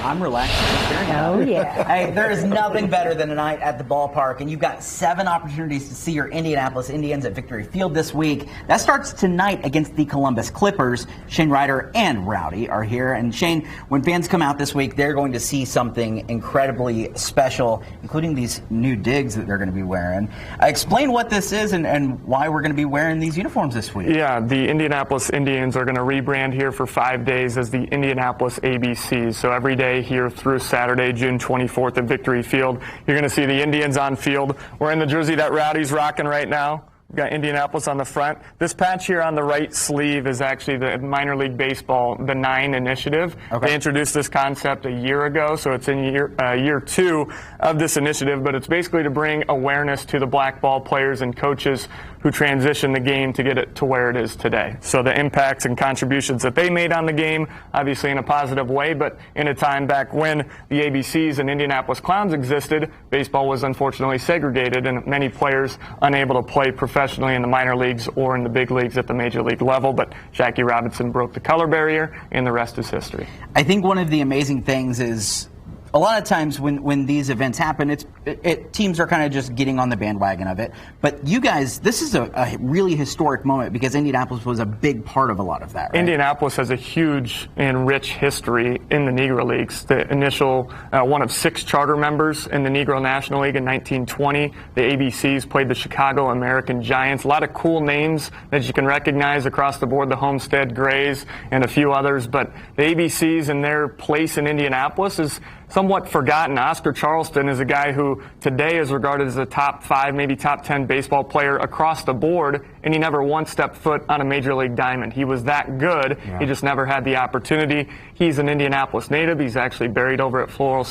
I'm relaxed just hearing about it. yeah. Hey, there is nothing better than a night at the ballpark, and you've got 7 opportunities to see your Indianapolis Indians at Victory Field this week. That starts tonight against the Columbus Clippers. Shane Ryder and Rowdy are here. And Shane, when fans come out this week, they're going to see something incredibly special, including these new digs that they're going to be wearing. Explain what this is and why we're going to be wearing these uniforms this week. Yeah, the Indianapolis Indians are going to rebrand here for 5 days as the Indianapolis ABCs. So every day here through Saturday, June 24th at Victory Field, you're going to see the Indians on field. We're in the jersey that Rowdy's rocking right now. We've got Indianapolis on the front. This patch here on the right sleeve is actually the minor league baseball, the 9 initiative. Okay. They introduced this concept a year ago, so it's in year 2 of this initiative, but it's basically to bring awareness to the black ball players and coaches who transition the game to get it to where it is today. So the impacts and contributions that they made on the game, obviously in a positive way, but in a time back when the ABCs and Indianapolis Clowns existed, baseball was unfortunately segregated and many players unable to play professionally in the minor leagues or in the big leagues at the major league level. But Jackie Robinson broke the color barrier, and the rest is history. I think one of the amazing things is a lot of times when these events happen, teams are kind of just getting on the bandwagon of it. But you guys, this is a really historic moment because Indianapolis was a big part of a lot of that, right? Indianapolis has a huge and rich history in the Negro Leagues. The initial one of 6 charter members in the Negro National League in 1920. The ABCs played the Chicago American Giants. A lot of cool names that you can recognize across the board, the Homestead Grays and a few others. But the ABCs and their place in Indianapolis is somewhat forgotten. Oscar Charleston is a guy who today is regarded as a top 5, maybe top 10 baseball player across the board, and he never once stepped foot on a major league diamond. He was that good. Yeah. He just never had the opportunity. He's an Indianapolis native. He's actually buried over at Floral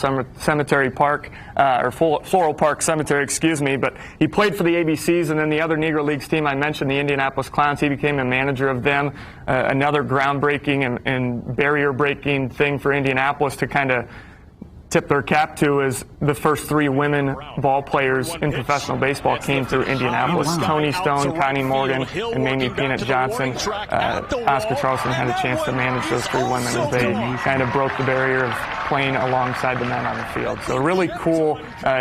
Park Cemetery, excuse me, but he played for the ABCs, and then the other Negro Leagues team I mentioned, the Indianapolis Clowns, he became a manager of them. Another groundbreaking and barrier-breaking thing for Indianapolis to kind of tip their cap to is the first 3 women ball players in professional baseball came through Indianapolis. Oh, wow. Toni Stone, Connie Morgan, and Mamie Peanut Johnson. Oscar Charleston had a chance to manage those 3 women as they kind of broke the barrier of playing alongside the men on the field. So really cool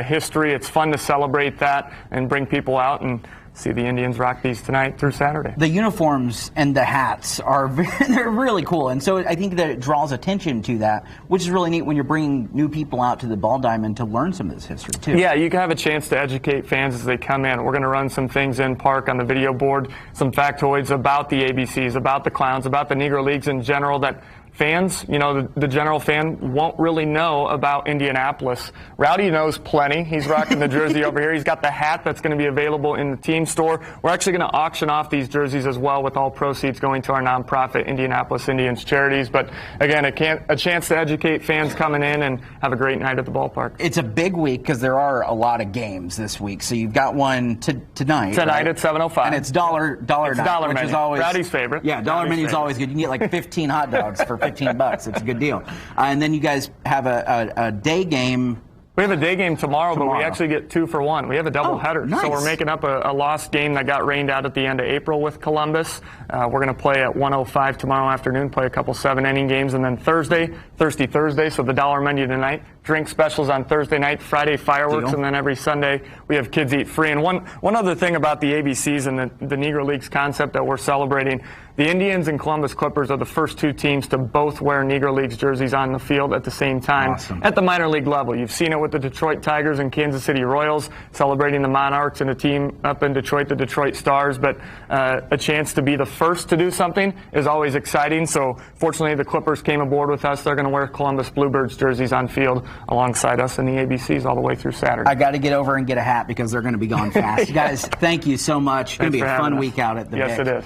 history. It's fun to celebrate that and bring people out and see the Indians rock these tonight through Saturday. The uniforms and the hats they're really cool, and so I think that it draws attention to that, which is really neat when you're bringing new people out to the Ball Diamond to learn some of this history too. Yeah, you can have a chance to educate fans as they come in. We're going to run some things in park on the video board, some factoids about the ABCs, about the Clowns, about the Negro Leagues in general that fans, the general fan won't really know about Indianapolis. Rowdy knows plenty. He's rocking the jersey over here. He's got the hat that's going to be available in the team store. We're actually going to auction off these jerseys as well, with all proceeds going to our nonprofit Indianapolis Indians Charities. But again, a chance to educate fans coming in and have a great night at the ballpark. It's a big week because there are a lot of games this week. So you've got one tonight. Tonight, right? At 7:05. And it's dollar night, which menu. is always Rowdy's favorite. Yeah, dollar menu is always good. You can get like 15 hot dogs for $15. It's a good deal. And then you guys have a day game. We have a day game tomorrow, but we actually get 2 for 1. We have a double header. Nice. So we're making up a lost game that got rained out at the end of April with Columbus. We're going to play at 1:05 tomorrow afternoon, play a couple 7-inning games, and then Thursday, Thirsty Thursday, so the dollar menu tonight. Drink specials on Thursday night, Friday fireworks, and then every Sunday we have Kids Eat Free. And one other thing about the ABCs and the Negro Leagues concept that we're celebrating, the Indians and Columbus Clippers are the first 2 teams to both wear Negro Leagues jerseys on the field at the same time at the minor league level. You've seen it with the Detroit Tigers and Kansas City Royals celebrating the Monarchs and a team up in Detroit, the Detroit Stars. But a chance to be the first to do something is always exciting. So fortunately, the Clippers came aboard with us. They're going to wear Columbus Bluebirds jerseys on field alongside us in the ABCs all the way through Saturday. I got to get over and get a hat because they're going to be gone fast. Guys, thank you so much. It's going to be a fun week out at the Vic. Yes, it is.